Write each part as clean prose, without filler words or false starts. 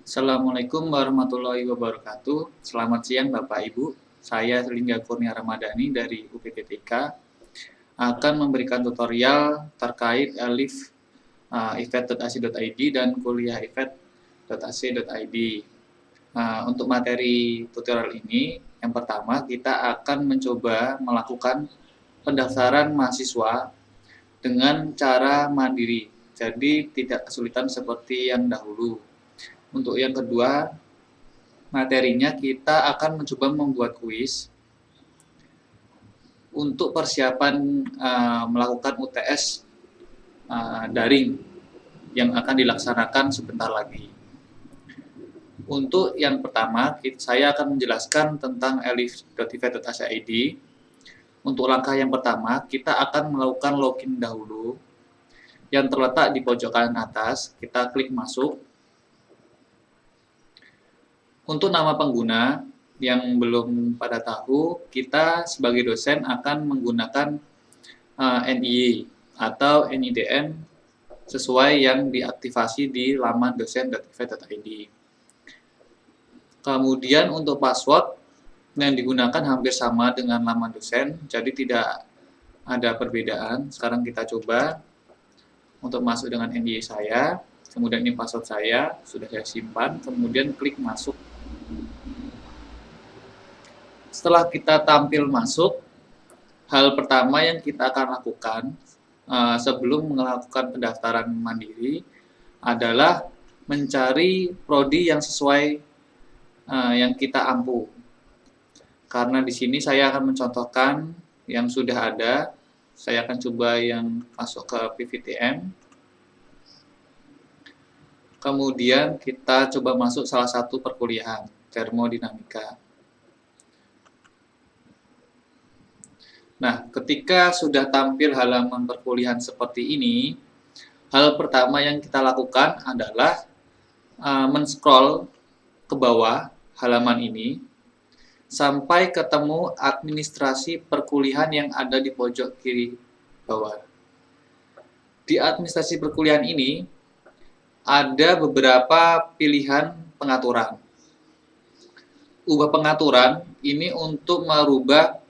Assalamualaikum warahmatullahi wabarakatuh. Selamat siang Bapak Ibu. Saya Lingga Kurnia Ramadhani dari UPPTK akan memberikan tutorial terkait Elif ifet.ac.id dan kuliah ifet.ac.id. Untuk materi tutorial ini, yang pertama kita akan mencoba melakukan pendaftaran mahasiswa dengan cara mandiri. Jadi tidak kesulitan seperti yang dahulu. Untuk yang kedua, materinya kita akan mencoba membuat kuis untuk persiapan melakukan UTS daring yang akan dilaksanakan sebentar lagi. Untuk yang pertama, saya akan menjelaskan tentang elif.ifet.ac.id. Untuk langkah yang pertama, kita akan melakukan login dahulu yang terletak di pojok kanan atas. Kita klik masuk. Untuk nama pengguna yang belum pada tahu, kita sebagai dosen akan menggunakan NIY atau NIDN sesuai yang diaktifasi di laman dosen.ifet.id. Kemudian untuk password yang digunakan hampir sama dengan laman dosen, jadi tidak ada perbedaan. Sekarang kita coba untuk masuk dengan NIY saya, kemudian ini password saya, sudah saya simpan, kemudian klik masuk. Setelah kita tampil masuk, hal pertama yang kita akan lakukan sebelum melakukan pendaftaran mandiri adalah mencari prodi yang sesuai yang kita ampu. Karena di sini saya akan mencontohkan yang sudah ada. Saya akan coba yang masuk ke PVTM. Kemudian kita coba masuk salah satu perkuliahan, termodinamika. Nah, ketika sudah tampil halaman perkuliahan seperti ini, hal pertama yang kita lakukan adalah men-scroll ke bawah halaman ini sampai ketemu administrasi perkuliahan yang ada di pojok kiri bawah. Di administrasi perkuliahan ini ada beberapa pilihan pengaturan. Ubah pengaturan ini untuk merubah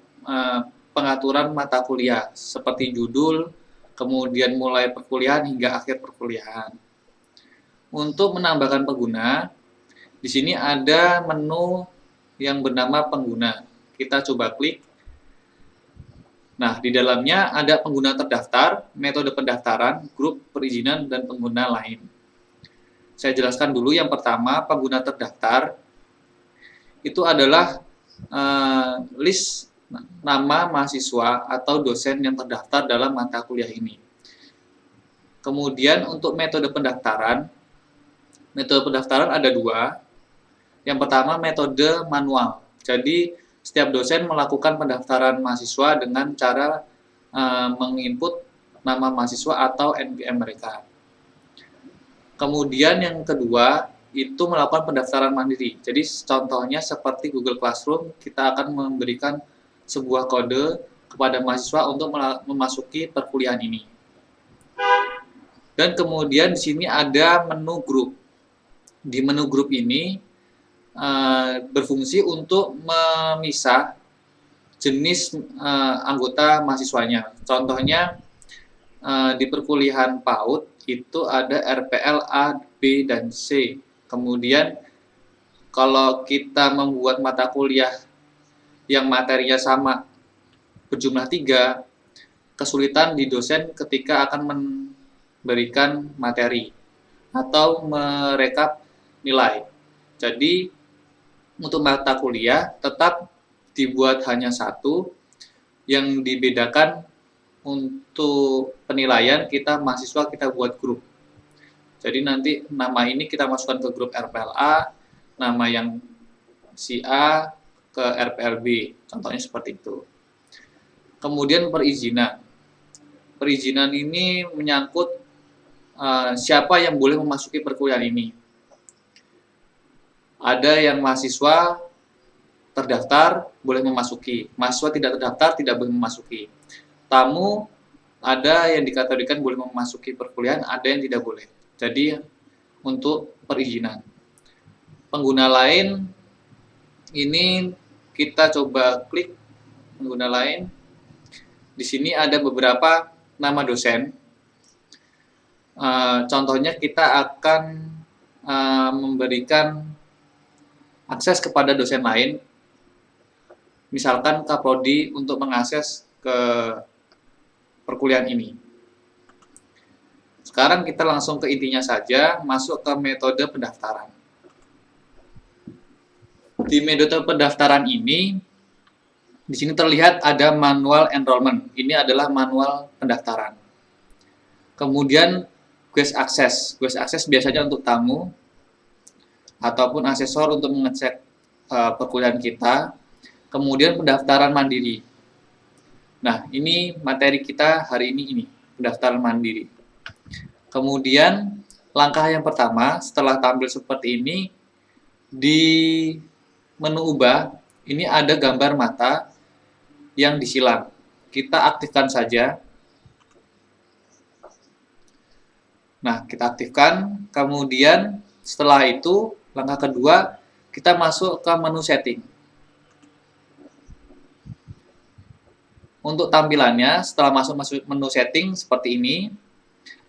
pengaturan mata kuliah seperti judul, kemudian mulai perkuliahan hingga akhir perkuliahan. Untuk menambahkan pengguna, di sini ada menu yang bernama pengguna. Kita coba klik. Nah, di dalamnya ada pengguna terdaftar, metode pendaftaran, grup perizinan, dan pengguna lain. Saya jelaskan dulu yang pertama, pengguna terdaftar itu adalah list nama mahasiswa atau dosen yang terdaftar dalam mata kuliah ini. Kemudian untuk metode pendaftaran ada dua. Yang pertama metode manual. Jadi setiap dosen melakukan pendaftaran mahasiswa dengan cara menginput nama mahasiswa atau NPM mereka. Kemudian yang kedua itu melakukan pendaftaran mandiri. Jadi contohnya seperti Google Classroom, kita akan memberikan sebuah kode kepada mahasiswa untuk memasuki perkuliahan ini. Dan kemudian di sini ada menu grup. Di menu grup ini berfungsi untuk memisah jenis anggota mahasiswanya. Contohnya di perkuliahan PAUD itu ada RPL A, B, dan C. Kemudian kalau kita membuat mata kuliah yang materinya sama berjumlah 3, kesulitan di dosen ketika akan memberikan materi atau merekap nilai. Jadi untuk mata kuliah tetap dibuat hanya satu, yang dibedakan untuk penilaian mahasiswa kita buat grup. Jadi nanti nama ini kita masukkan ke grup RPLA, nama yang si A ke RPLB, contohnya seperti itu. Kemudian perizinan. Perizinan ini menyangkut siapa yang boleh memasuki perkuliahan ini. Ada yang mahasiswa terdaftar boleh memasuki, mahasiswa tidak terdaftar tidak boleh memasuki. Tamu ada yang dikategorikan boleh memasuki perkuliahan, ada yang tidak boleh. Jadi untuk perizinan. Pengguna lain, ini kita coba klik pengguna lain. Di sini ada beberapa nama dosen. Contohnya kita akan memberikan akses kepada dosen lain, misalkan Kaprodi untuk mengakses ke perkuliahan ini. Sekarang kita langsung ke intinya saja, masuk ke metode pendaftaran. Di metode pendaftaran ini, di sini terlihat ada manual enrollment. Ini adalah manual pendaftaran. Kemudian guest access. Guest access biasanya untuk tamu ataupun asesor untuk mengecek perkuliahan kita. Kemudian pendaftaran mandiri. Nah, ini materi kita hari ini, pendaftaran mandiri. Kemudian langkah yang pertama setelah tampil seperti ini, di menu ubah ini ada gambar mata yang disilang. Kita aktifkan saja. Nah, kita aktifkan. Kemudian setelah itu langkah kedua kita masuk ke menu setting. Untuk tampilannya setelah masuk menu setting seperti ini.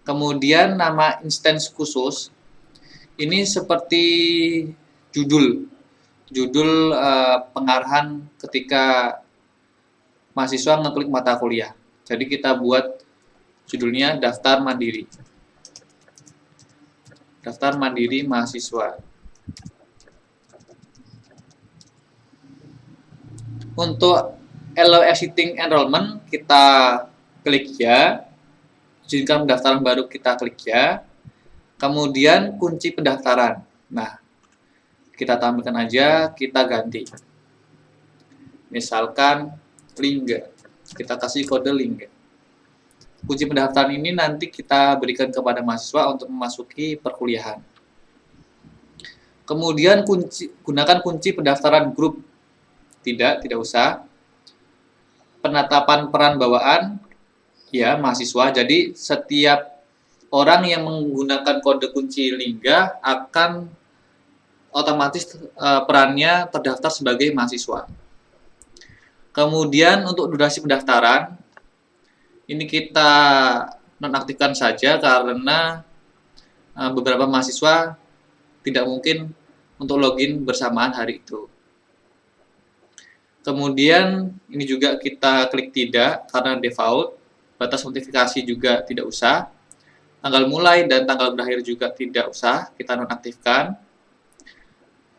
Kemudian nama instance khusus ini seperti judul pengarahan ketika mahasiswa ngeklik mata kuliah. Jadi kita buat judulnya daftar mandiri. Daftar mandiri mahasiswa. Untuk allow existing enrollment kita klik ya. Izinkan pendaftaran baru kita klik ya. Kemudian kunci pendaftaran. Nah, kita tampilkan aja, kita ganti. Misalkan Lingga. Kita kasih kode Lingga. Kunci pendaftaran ini nanti kita berikan kepada mahasiswa untuk memasuki perkuliahan. Kemudian gunakan kunci pendaftaran grup. Tidak usah. Penetapan peran bawaan, ya mahasiswa. Jadi setiap orang yang menggunakan kode kunci Lingga akan otomatis perannya terdaftar sebagai mahasiswa. Kemudian untuk durasi pendaftaran, ini kita nonaktifkan saja karena beberapa mahasiswa tidak mungkin untuk login bersamaan hari itu. Kemudian ini juga kita klik tidak karena default, batas notifikasi juga tidak usah, tanggal mulai dan tanggal berakhir juga tidak usah, kita nonaktifkan.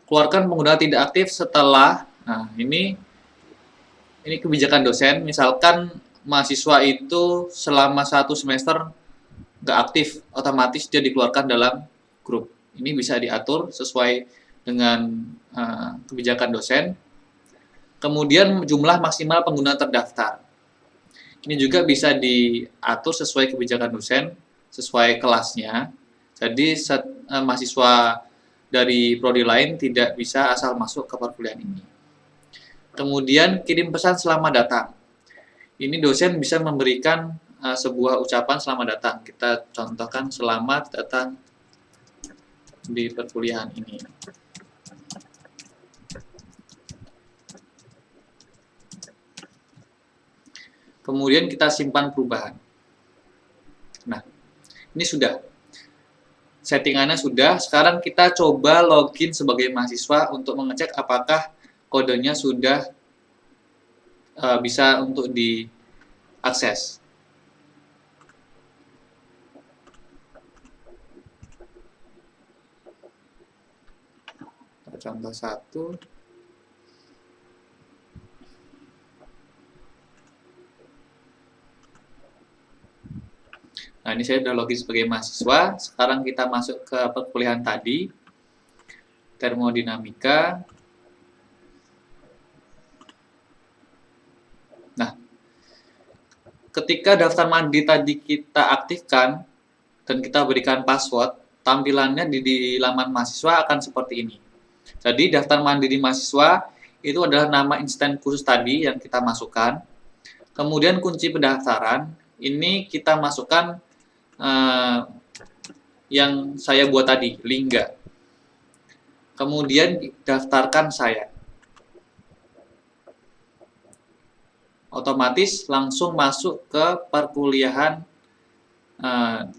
Keluarkan penggunaan tidak aktif setelah, nah ini kebijakan dosen, misalkan mahasiswa itu selama 1 semester nggak aktif, otomatis dia dikeluarkan dalam grup. Ini bisa diatur sesuai dengan kebijakan dosen. Kemudian jumlah maksimal pengguna terdaftar. Ini juga bisa diatur sesuai kebijakan dosen, sesuai kelasnya. Jadi mahasiswa dari prodi lain tidak bisa asal masuk ke perkuliahan ini. Kemudian kirim pesan selamat datang. Ini dosen bisa memberikan sebuah ucapan selamat datang. Kita contohkan selamat datang di perkuliahan ini. Kemudian kita simpan perubahan. Nah, ini sudah. Settingannya sudah. Sekarang kita coba login sebagai mahasiswa untuk mengecek apakah kodenya sudah bisa untuk diakses. Contoh 1. Nah, ini saya sudah login sebagai mahasiswa. Sekarang kita masuk ke perkuliahan tadi. Termodinamika. Nah, ketika daftar mandiri tadi kita aktifkan dan kita berikan password, tampilannya di laman mahasiswa akan seperti ini. Jadi, daftar mandiri mahasiswa itu adalah nama instan khusus tadi yang kita masukkan. Kemudian kunci pendaftaran, ini kita masukkan yang saya buat tadi, Lingga. kemudian daftarkan saya. Otomatis langsung masuk ke perkuliahan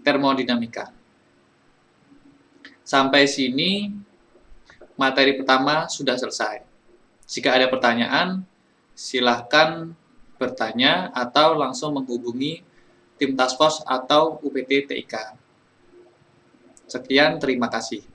termodinamika. Sampai sini materi pertama sudah selesai. Jika ada pertanyaan, silahkan bertanya atau langsung menghubungi tim task force atau UPT TIK. Sekian, terima kasih.